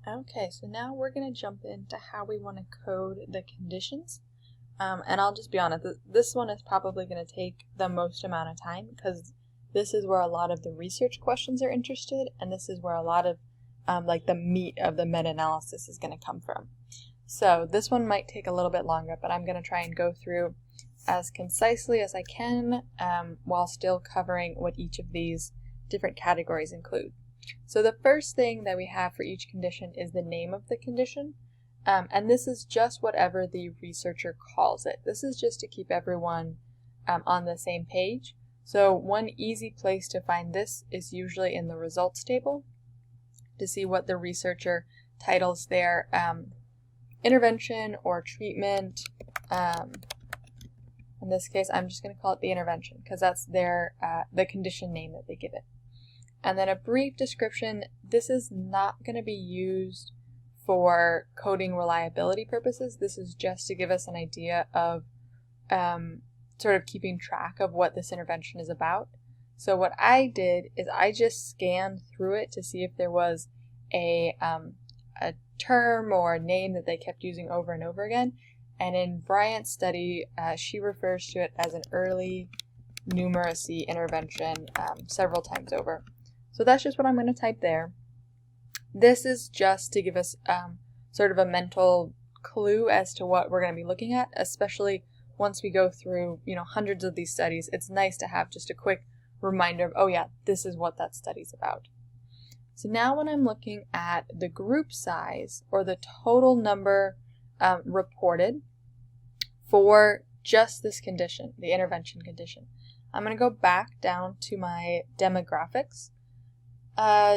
Okay, so now we're going to jump into how we want to code the conditions. And I'll just be honest, this one is probably going to take the most amount of time because this is where a lot of the research questions are interested, and this is where a lot of like the meat of the meta-analysis is going to come from. So this one might take a little bit longer, but I'm going to try and go through as concisely as I can while still covering what each of these different categories include. So the first thing that we have for each condition is the name of the condition, and this is just whatever the researcher calls it. This is just to keep everyone on the same page. So one easy place to find this is usually in the results table to see what the researcher titles their intervention or treatment. In this case, I'm just going to call it the intervention because that's their the condition name that they give it. And then a brief description. This is not going to be used for coding reliability purposes. This is just to give us an idea of sort of keeping track of what this intervention is about. So what I did is I just scanned through it to see if there was a term or a name that they kept using over and over again. And in Bryant's study, she refers to it as an early numeracy intervention several times over. So that's just what I'm going to type there. This is just to give us sort of a mental clue as to what we're going to be looking at, especially once we go through, hundreds of these studies. It's nice to have just a quick reminder of, oh yeah, this is what that study's about. So now when I'm looking at the group size or the total number reported for just this condition, the intervention condition, I'm going to go back down to my demographics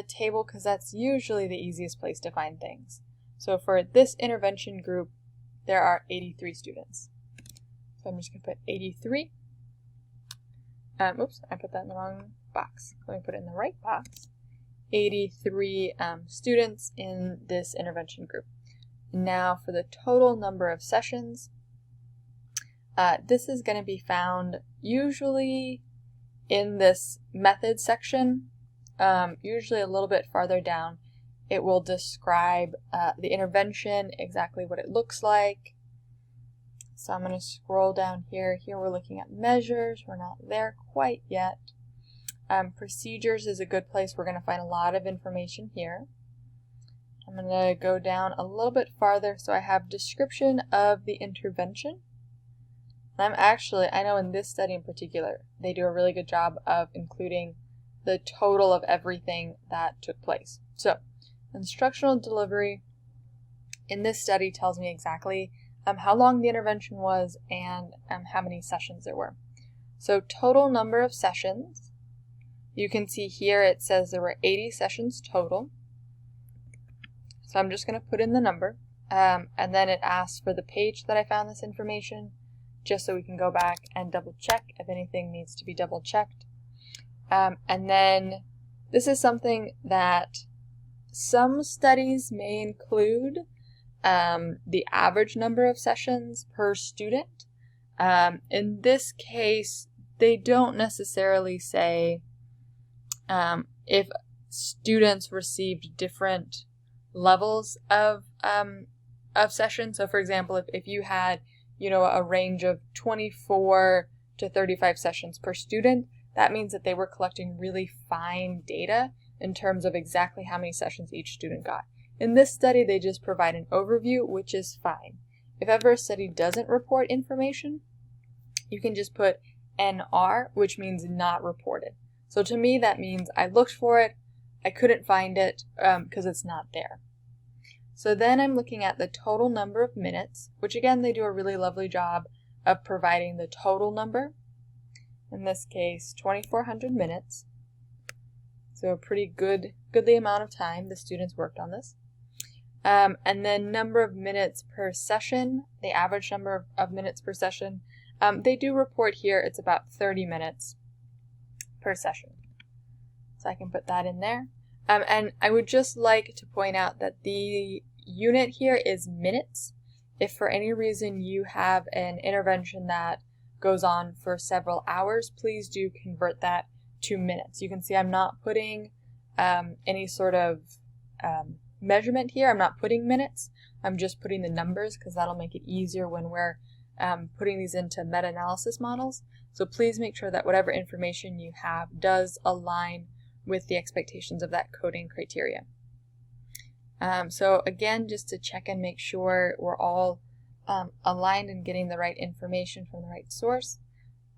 table because that's usually the easiest place to find things. So for this intervention group, there are 83 students. So I'm just going to put 83. Oops, I put that in the wrong box. Let me put it in the right box. 83 students in this intervention group. Now for the total number of sessions, this is going to be found usually in this method section, usually a little bit farther down. It will describe the intervention, exactly what it looks like. So I'm going to scroll down here. Here we're looking at measures. We're not there quite yet. Procedures is a good place. We're going to find a lot of information here. I'm going to go down a little bit farther. So I have description of the intervention. And I know in this study in particular, they do a really good job of including the total of everything that took place. So instructional delivery in this study tells me exactly how long the intervention was and how many sessions there were. So total number of sessions, you can see here it says there were 80 sessions total. So I'm just going to put in the number, and then it asks for the page that I found this information, just so we can go back and double check if anything needs to be double checked. And then this is something that some studies may include, the average number of sessions per student. In this case, they don't necessarily say if students received different levels of sessions. So for example, if you had, a range of 24 to 35 sessions per student, that means that they were collecting really fine data in terms of exactly how many sessions each student got. In this study, they just provide an overview, which is fine. If ever a study doesn't report information, you can just put NR, which means not reported. So to me, that means I looked for it, I couldn't find it because it's not there. So then I'm looking at the total number of minutes, which again, they do a really lovely job of providing the total number. In this case, 2,400 minutes. So a pretty goodly amount of time the students worked on this. And then number of minutes per session, the average number of minutes per session. They do report here it's about 30 minutes per session. So I can put that in there. And I would just like to point out that the unit here is minutes. If for any reason you have an intervention that goes on for several hours, please do convert that to minutes. You can see I'm not putting any sort of measurement here. I'm not putting minutes. I'm just putting the numbers because that'll make it easier when we're putting these into meta-analysis models. So please make sure that whatever information you have does align with the expectations of that coding criteria. So again, just to check and make sure we're all aligned and getting the right information from the right source,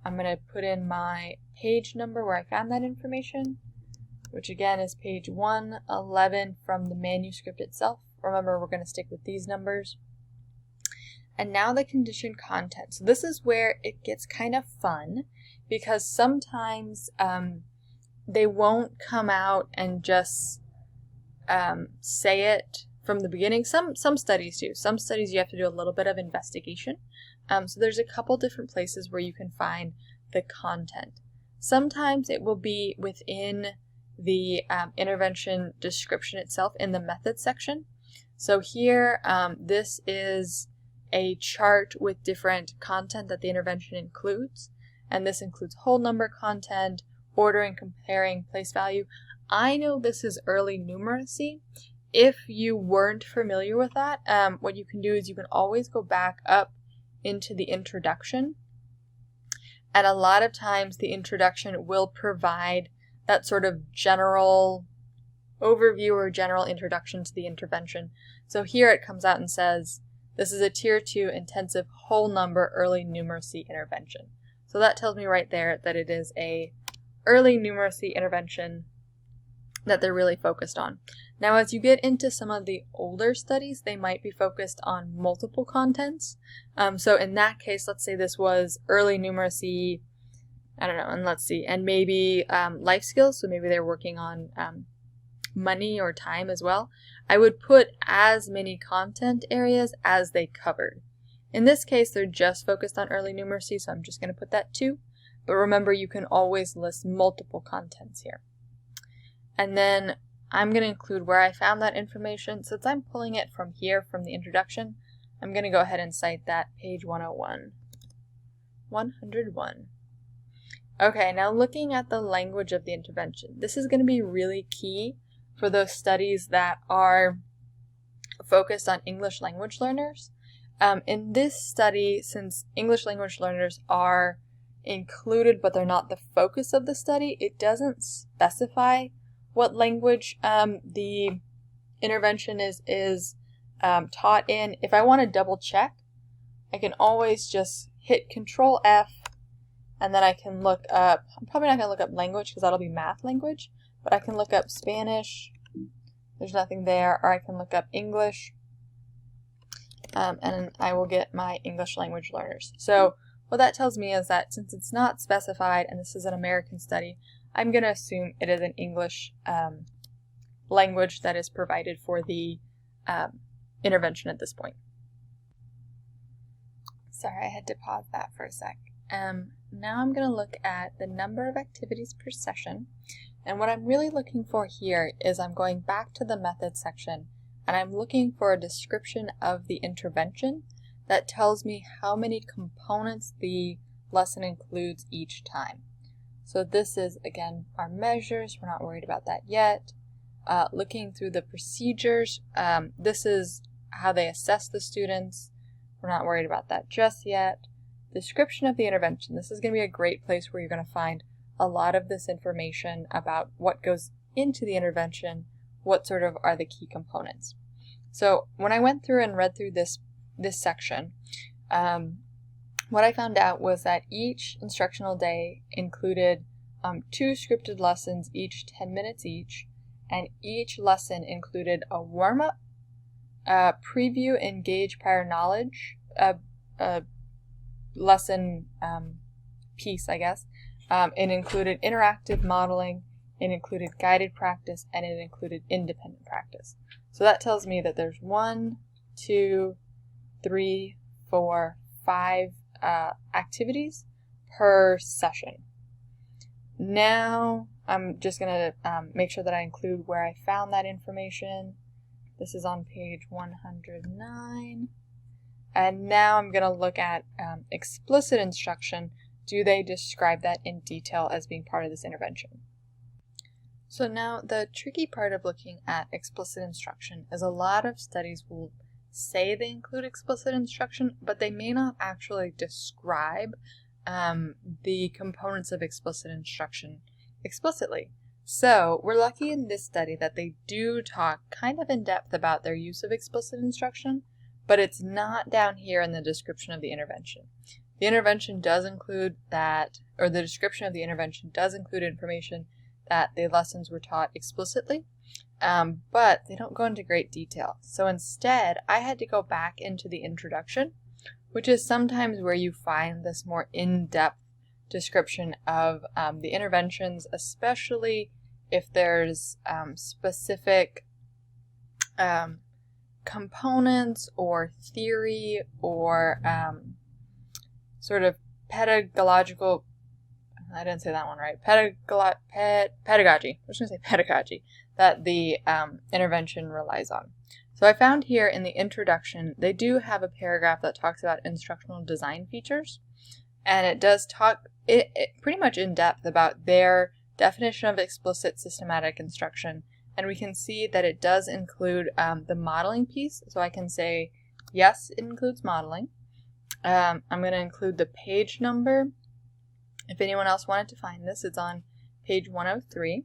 I'm going to put in my page number where I found that information, which again is page 111 from the manuscript itself. Remember, we're going to stick with these numbers. And now the condition content. So this is where it gets kind of fun, because sometimes they won't come out and just say it from the beginning. Some studies do. Some studies you have to do a little bit of investigation. So there's a couple different places where you can find the content. Sometimes it will be within the intervention description itself in the method section. So here, this is a chart with different content that the intervention includes, and this includes whole number content, ordering, comparing, place value. I know this is early numeracy. If you weren't familiar with that, what you can do is you can always go back up into the introduction, and a lot of times the introduction will provide that sort of general overview or general introduction to the intervention. So here it comes out and says, this is a Tier 2 intensive whole number early numeracy intervention. So that tells me right there that it is a early numeracy intervention that they're really focused on. Now, as you get into some of the older studies, they might be focused on multiple contents. So in that case, let's say this was early numeracy, I don't know, and let's see, and maybe life skills, so maybe they're working on money or time as well. I would put as many content areas as they covered. In this case, they're just focused on early numeracy, so I'm just going to put that 2. But remember, you can always list multiple contents here. And then I'm going to include where I found that information. Since I'm pulling it from here, from the introduction, I'm going to go ahead and cite that page 101. 101. Okay, now looking at the language of the intervention. This is going to be really key for those studies that are focused on English language learners. In this study, since English language learners are included but they're not the focus of the study, it doesn't specify what language the intervention is taught in. If I want to double check, I can always just hit Control F, and then I can look up, I'm probably not going to look up language because that'll be math language, but I can look up Spanish, there's nothing there, or I can look up English, and I will get my English language learners. So what that tells me is that since it's not specified and this is an American study, I'm going to assume it is an English language that is provided for the intervention at this point. Sorry, I had to pause that for a sec. Now I'm going to look at the number of activities per session, and what I'm really looking for here is I'm going back to the method section and I'm looking for a description of the intervention that tells me how many components the lesson includes each time. So this is, again, our measures. We're not worried about that yet. Looking through the procedures, this is how they assess the students. We're not worried about that just yet. Description of the intervention. This is going to be a great place where you're going to find a lot of this information about what goes into the intervention, what sort of are the key components. So when I went through and read through this section, what I found out was that each instructional day included 2 scripted lessons, each 10 minutes each, and each lesson included a warm-up, preview, engage prior knowledge, lesson piece, I guess. It included interactive modeling, it included guided practice, and it included independent practice. So that tells me that there's 1, 2, 3, 4, 5 activities per session. Now I'm just going to make sure that I include where I found that information. This is on page 109. And now I'm going to look at explicit instruction. Do they describe that in detail as being part of this intervention? So now the tricky part of looking at explicit instruction is a lot of studies will say they include explicit instruction, but they may not actually describe the components of explicit instruction explicitly. So we're lucky in this study that they do talk kind of in depth about their use of explicit instruction, but it's not down here in the description of the intervention. The intervention does include that, or the description of the intervention does include information that the lessons were taught explicitly, but they don't go into great detail. So instead, I had to go back into the introduction, which is sometimes where you find this more in-depth description of the interventions, especially if there's specific components or theory or sort of pedagogical, I didn't say that one right, pedagogy, I was going to say pedagogy, that the intervention relies on. So I found here in the introduction, they do have a paragraph that talks about instructional design features, and it does talk it pretty much in depth about their definition of explicit systematic instruction, and we can see that it does include the modeling piece, so I can say, yes, it includes modeling. I'm going to include the page number. If anyone else wanted to find this, it's on page 103.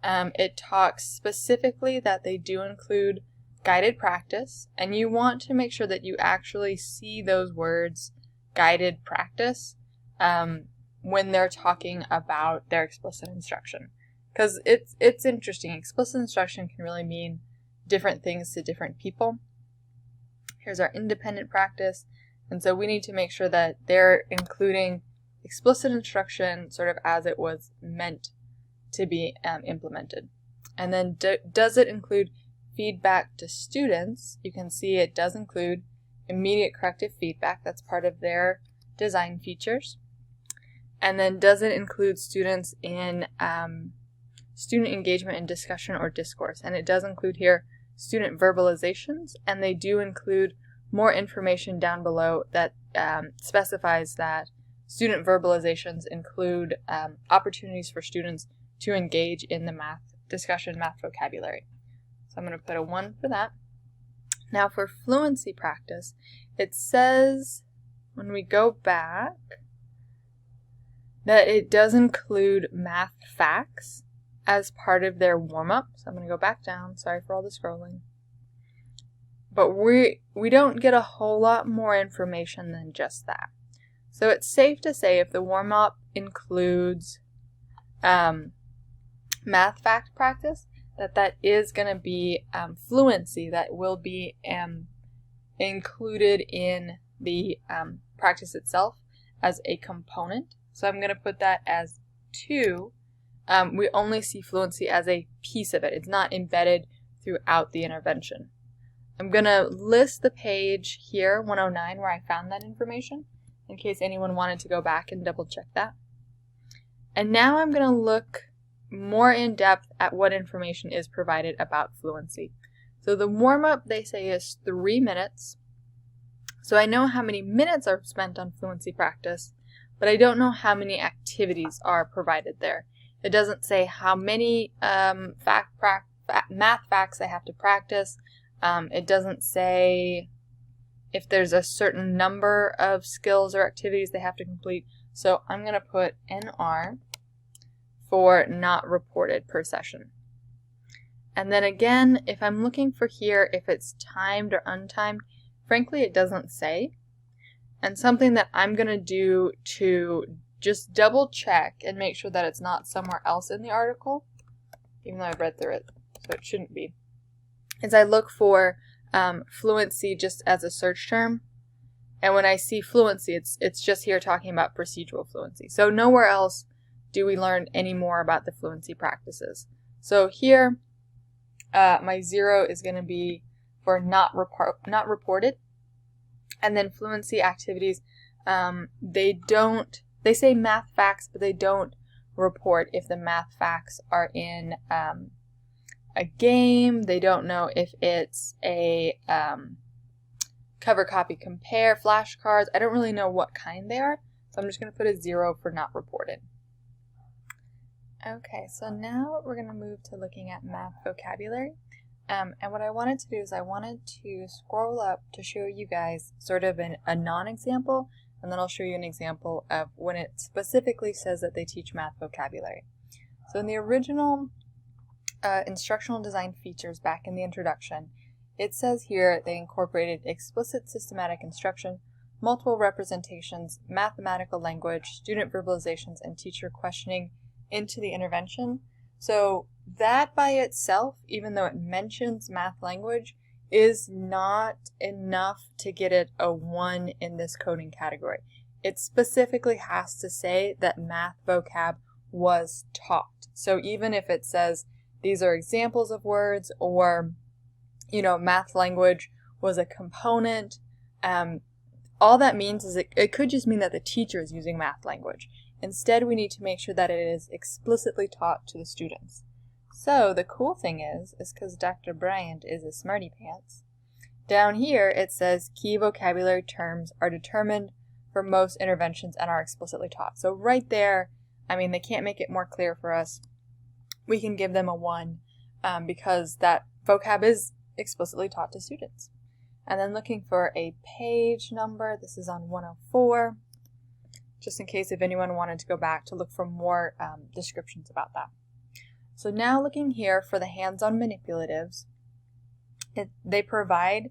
It talks specifically that they do include guided practice, and you want to make sure that you actually see those words, guided practice, when they're talking about their explicit instruction. Because it's interesting. Explicit instruction can really mean different things to different people. Here's our independent practice, and so we need to make sure that they're including explicit instruction sort of as it was meant to be implemented. And then does it include feedback to students? You can see it does include immediate corrective feedback. That's part of their design features. And then does it include students in student engagement in discussion or discourse? And it does include here student verbalizations, and they do include more information down below that specifies that student verbalizations include opportunities for students to engage in the math discussion, math vocabulary. So I'm going to put a 1 for that. Now for fluency practice, it says when we go back that it does include math facts as part of their warm-up. So I'm going to go back down. Sorry for all the scrolling. But we don't get a whole lot more information than just that. So it's safe to say if the warm-up includes math fact practice, that is going to be fluency that will be included in the practice itself as a component. So I'm going to put that as 2. We only see fluency as a piece of it. It's not embedded throughout the intervention. I'm going to list the page here, 109, where I found that information, in case anyone wanted to go back and double check that. And now I'm going to look more in depth at what information is provided about fluency. So the warm-up, they say, is 3 minutes. So I know how many minutes are spent on fluency practice, but I don't know how many activities are provided there. It doesn't say how many math facts I have to practice. It doesn't say if there's a certain number of skills or activities they have to complete. So I'm going to put NR for not reported per session. And then again, if I'm looking for here, if it's timed or untimed, frankly, it doesn't say. And something that I'm going to do to just double check and make sure that it's not somewhere else in the article, even though I've read through it, so it shouldn't be, is I look for fluency just as a search term. And when I see fluency, it's just here talking about procedural fluency. So nowhere else do we learn any more about the fluency practices. So here, my 0 is going to be for not reported. And then fluency activities, they say math facts, but they don't report if the math facts are in a game. They don't know if it's a cover, copy, compare, flashcards. I don't really know what kind they are, so I'm just going to put a 0 for not reported. Okay, so now we're going to move to looking at math vocabulary. And what I wanted to do is I wanted to scroll up to show you guys sort of a non-example, and then I'll show you an example of when it specifically says that they teach math vocabulary. So in the original instructional design features back in the introduction, it says here they incorporated explicit systematic instruction, multiple representations, mathematical language, student verbalizations, and teacher questioning into the intervention. So that by itself, even though it mentions math language, is not enough to get it a 1 in this coding category. It specifically has to say that math vocab was taught. So even if it says these are examples of words, or math language was a component, all that means is it could just mean that the teacher is using math language. Instead, we need to make sure that it is explicitly taught to the students. So the cool thing is because Dr. Bryant is a smarty pants, down here it says key vocabulary terms are determined for most interventions and are explicitly taught. So right there, they can't make it more clear for us. We can give them a 1 because that vocab is explicitly taught to students. And then looking for a page number, this is on 104. Just in case if anyone wanted to go back to look for more descriptions about that. So now looking here for the hands-on manipulatives, they provide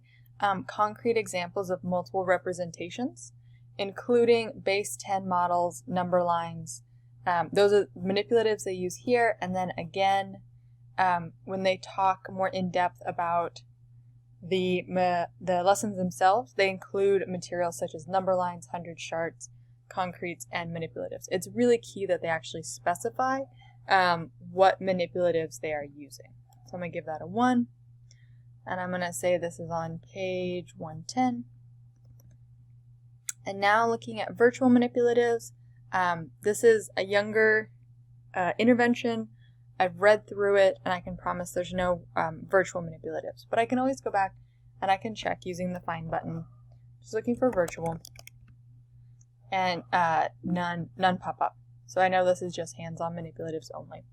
concrete examples of multiple representations, including base 10 models, number lines. Those are manipulatives they use here, and then again, when they talk more in depth about the lessons themselves, they include materials such as number lines, 100 charts, concretes, and manipulatives. It's really key that they actually specify what manipulatives they are using. So I'm going to give that a 1, and I'm going to say this is on page 110. And now looking at virtual manipulatives, this is a younger intervention. I've read through it, and I can promise there's no virtual manipulatives, but I can always go back and I can check using the find button. Just looking for virtual, and none pop up. So I know this is just hands-on manipulatives only.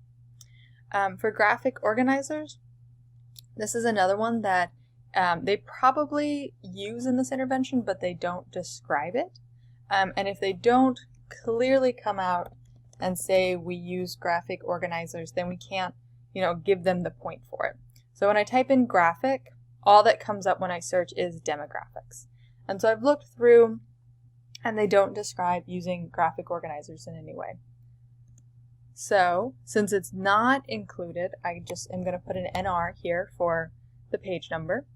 For graphic organizers, this is another one that they probably use in this intervention, but they don't describe it. And if they don't clearly come out and say we use graphic organizers, then we can't, give them the point for it. So when I type in graphic, all that comes up when I search is demographics. And so I've looked through, and they don't describe using graphic organizers in any way. So since it's not included, I just am going to put an NR here for the page number.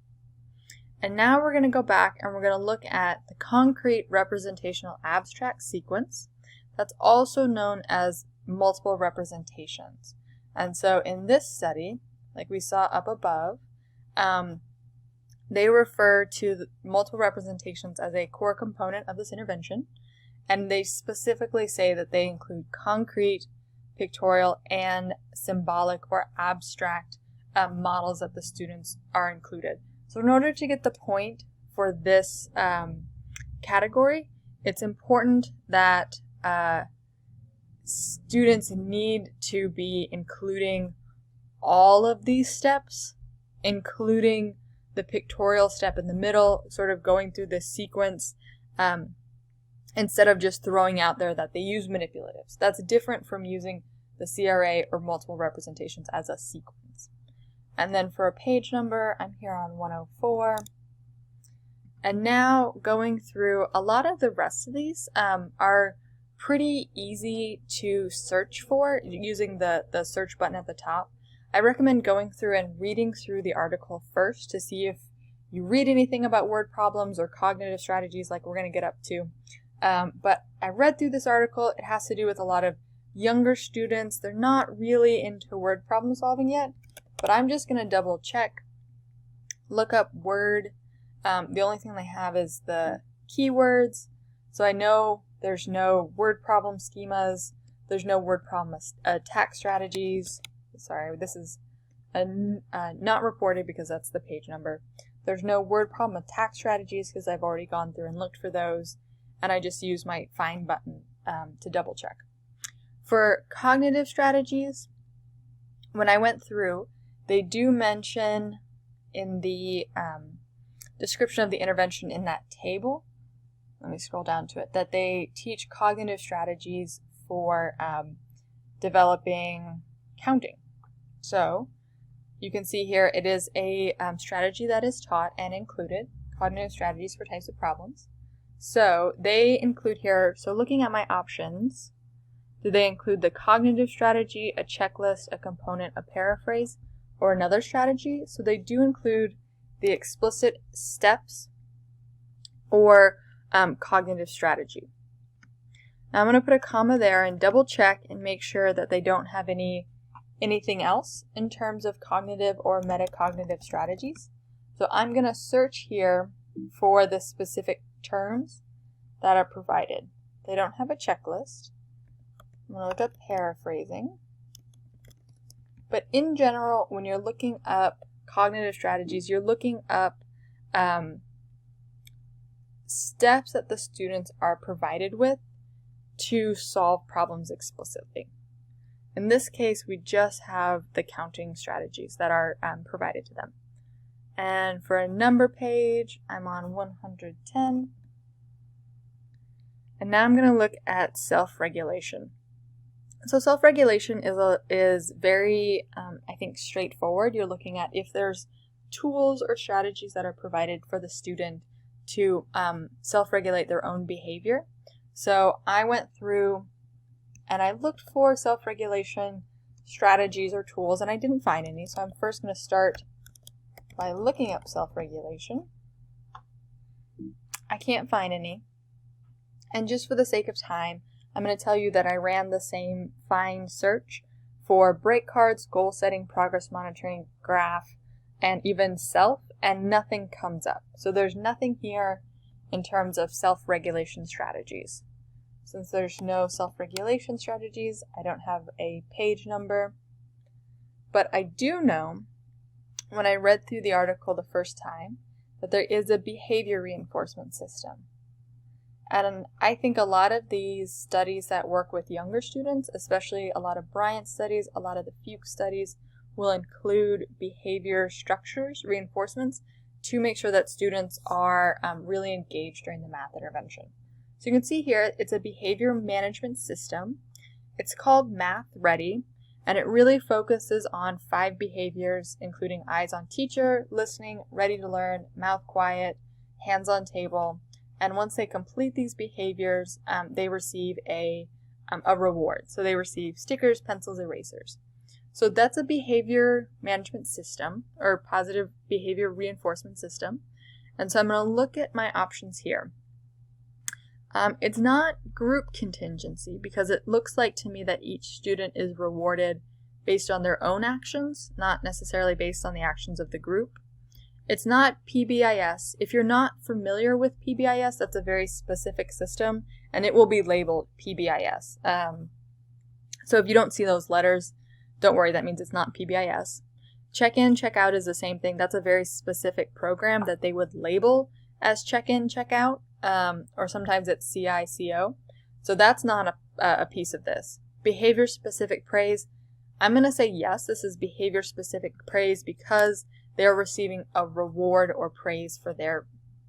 And now we're going to go back and we're going to look at the concrete representational abstract sequence. That's also known as multiple representations. And so in this study, like we saw up above, they refer to the multiple representations as a core component of this intervention, and they specifically say that they include concrete, pictorial, and symbolic or abstract models that the students are included. So in order to get the point for this category, it's important that students need to be including all of these steps, including the pictorial step in the middle, sort of going through this sequence, instead of just throwing out there that they use manipulatives. That's different from using the CRA or multiple representations as a sequence. And then for a page number, I'm here on 104. And now going through, a lot of the rest of these are pretty easy to search for using the search button at the top. I recommend going through and reading through the article first to see if you read anything about word problems or cognitive strategies like we're going to get up to. But I read through this article. It has to do with a lot of younger students. They're not really into word problem solving yet, but I'm just going to double check, look up word. The only thing they have is the keywords. So I know there's no word problem schemas. There's no word problem attack strategies. Sorry, this is not reported because that's the page number. There's no word problem attack strategies because I've already gone through and looked for those, and I just use my find button to double check. For cognitive strategies, when I went through, they do mention in the description of the intervention in that table, let me scroll down to it, that they teach cognitive strategies for developing counting. So you can see here it is a strategy that is taught and included, cognitive strategies for types of problems. So they include here, so looking at my options, do they include the cognitive strategy, a checklist, a component, a paraphrase, or another strategy? So they do include the explicit steps or cognitive strategy. Now I'm going to put a comma there and double check and make sure that they don't have anything else in terms of cognitive or metacognitive strategies. So I'm going to search here for the specific terms that are provided. They don't have a checklist. I'm going to look up paraphrasing. But in general, when you're looking up cognitive strategies, you're looking up steps that the students are provided with to solve problems explicitly. In this case, we just have the counting strategies that are provided to them. And for a number page, I'm on 110. And now I'm going to look at self-regulation. So self-regulation is very, I think, straightforward. You're looking at if there's tools or strategies that are provided for the student to self-regulate their own behavior. So I went through and I looked for self-regulation strategies or tools, and I didn't find any. So I'm first going to start by looking up self-regulation. I can't find any. And just for the sake of time, I'm going to tell you that I ran the same find search for break cards, goal setting, progress monitoring, graph, and even self, and nothing comes up. So there's nothing here in terms of self-regulation strategies. Since there's no self-regulation strategies, I don't have a page number. But I do know, when I read through the article the first time, that there is a behavior reinforcement system. And I think a lot of these studies that work with younger students, especially a lot of Bryant studies, a lot of the Fuchs studies, will include behavior structures, reinforcements, to make sure that students are really engaged during the math intervention. So you can see here, it's a behavior management system. It's called Math Ready, and it really focuses on 5 behaviors, including eyes on teacher, listening, ready to learn, mouth quiet, hands on table. And once they complete these behaviors, they receive a reward. So they receive stickers, pencils, erasers. So that's a behavior management system, or positive behavior reinforcement system. And so I'm going to look at my options here. It's not group contingency, because it looks like to me that each student is rewarded based on their own actions, not necessarily based on the actions of the group. It's not PBIS. If you're not familiar with PBIS, that's a very specific system, and it will be labeled PBIS. So if you don't see those letters, don't worry, that means it's not PBIS. Check-in, check-out is the same thing. That's a very specific program that they would label as check-in, check-out, or sometimes it's CICO. So that's not a piece of this. Behavior-specific praise, I'm going to say yes, this is behavior-specific praise because they're receiving a reward or praise for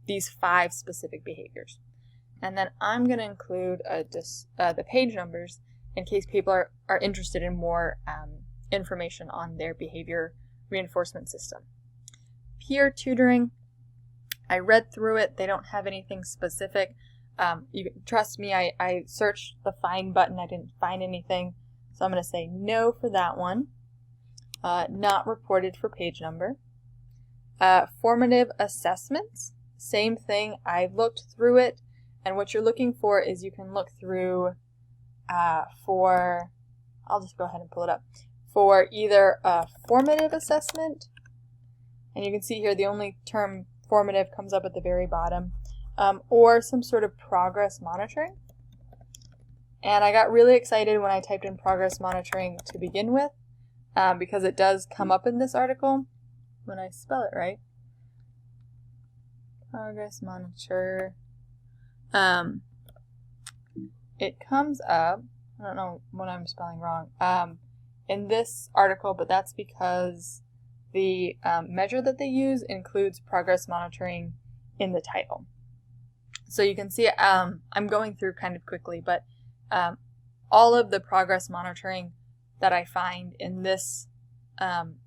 these 5 specific behaviors. And then I'm going to include the page numbers in case people are interested in more information on their behavior reinforcement system. Peer tutoring, I read through it. They don't have anything specific. You can trust me, I searched the find button. I didn't find anything. So I'm going to say no for that one. Not reported for page number. Formative assessments, same thing. I looked through it, and what you're looking for is you can look through I'll just go ahead and pull it up, for either a formative assessment, and you can see here the only term formative comes up at the very bottom, or some sort of progress monitoring. And I got really excited when I typed in progress monitoring to begin with, because it does come up in this article when I spell it right. Progress monitor. It comes up, I don't know what I'm spelling wrong, in this article, but that's because the measure that they use includes progress monitoring in the title. So you can see I'm going through kind of quickly, but all of the progress monitoring that I find in this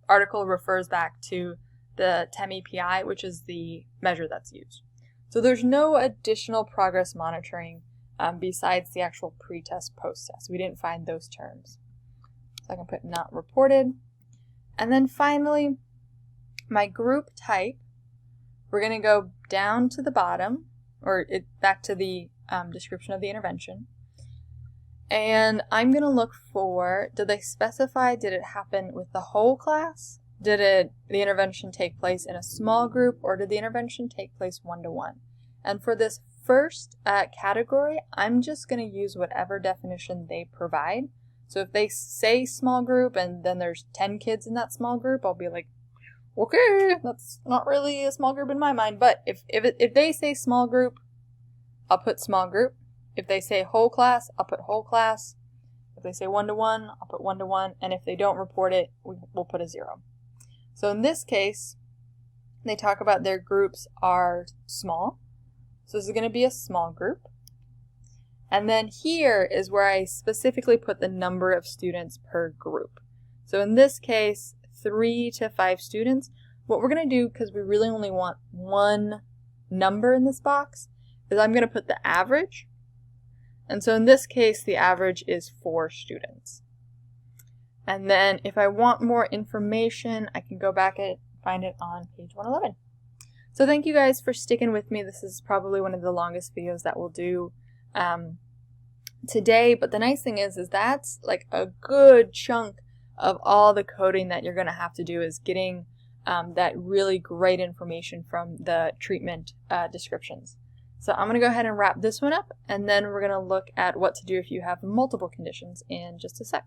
article refers back to the TEM-EPI, which is the measure that's used. So there's no additional progress monitoring besides the actual pre-test, post-test. We didn't find those terms. So I can put not reported. And then finally, my group type, we're going to go down to the bottom, or back to the description of the intervention. And I'm going to look for, did they specify, did it happen with the whole class? Did the intervention take place in a small group, or did the intervention take place one-to-one? And for this first category, I'm just going to use whatever definition they provide. So if they say small group and then there's 10 kids in that small group, I'll be like, okay, that's not really a small group in my mind. But if they say small group, I'll put small group. If they say whole class, I'll put whole class. If they say one-to-one, I'll put one-to-one. And if they don't report it, we'll put a 0. So in this case, they talk about their groups are small. So this is going to be a small group. And then here is where I specifically put the number of students per group. So in this case, 3 to 5 students. What we're going to do, because we really only want one number in this box, is I'm going to put the average. And so in this case, the average is 4 students. And then if I want more information, I can go back and find it on page 111. So thank you guys for sticking with me. This is probably one of the longest videos that we'll do today. But the nice thing is that's like a good chunk of all the coding that you're going to have to do, is getting that really great information from the treatment descriptions. So I'm going to go ahead and wrap this one up, and then we're going to look at what to do if you have multiple conditions in just a sec.